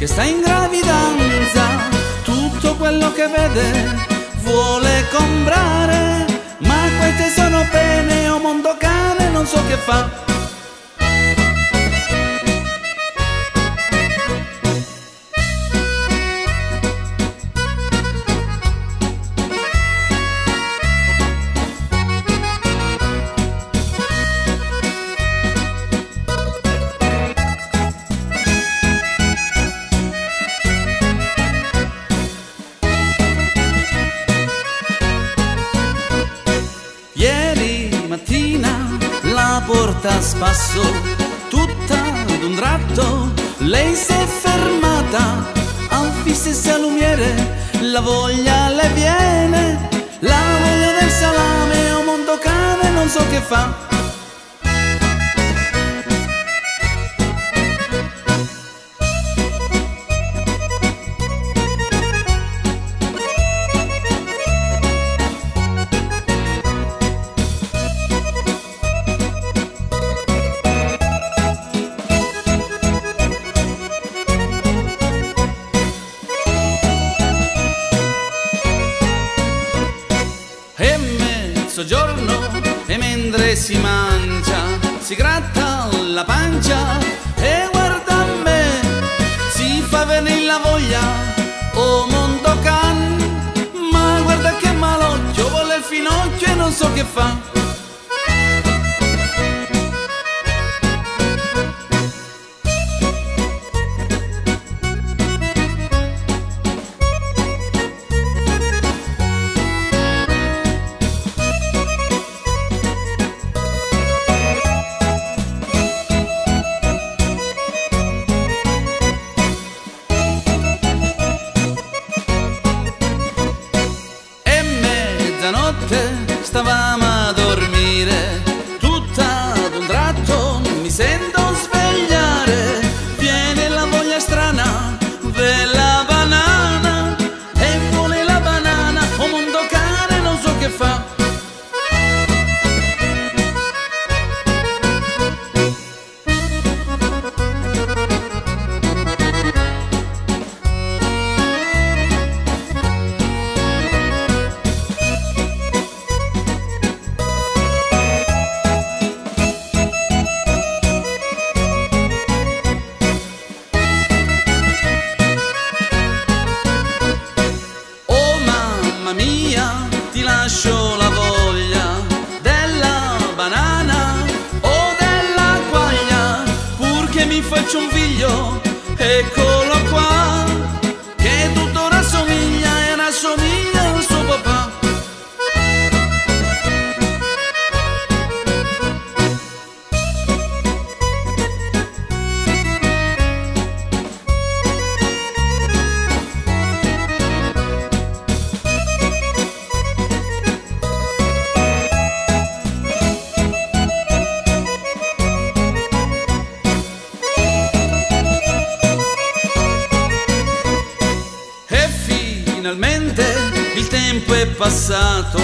che sta in gravidanza, tutto quello che vede vuole comprare, ma queste sono pene, o mondo cane, non so che fa. Ieri mattina la porta a spasso, tutta d'un tratto lei si è fermata, al fisso e salumiere la voglia le viene, la voglia del salame, o mondo cane, non so che fa. È mezzogiorno e mentre si mangia si gratta la pancia e guarda a me, si fa venire la voglia, o mondo can, ma guarda che malocchio, vuole il finocchio e non so che fa. Mezzanotte stavamo a dormire, tutta ad un tratto mi sento svegliare, viene la voglia strana della banana e vuole la banana, o mondo cane, non so che fa. Mia, ti lascio la voglia della banana o della guaglia, purché mi faccio un figlio, eccolo qua, che tutto rassomiglia e rassomiglia al suo papà. Finalmente il tempo è passato,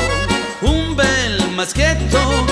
un bel maschietto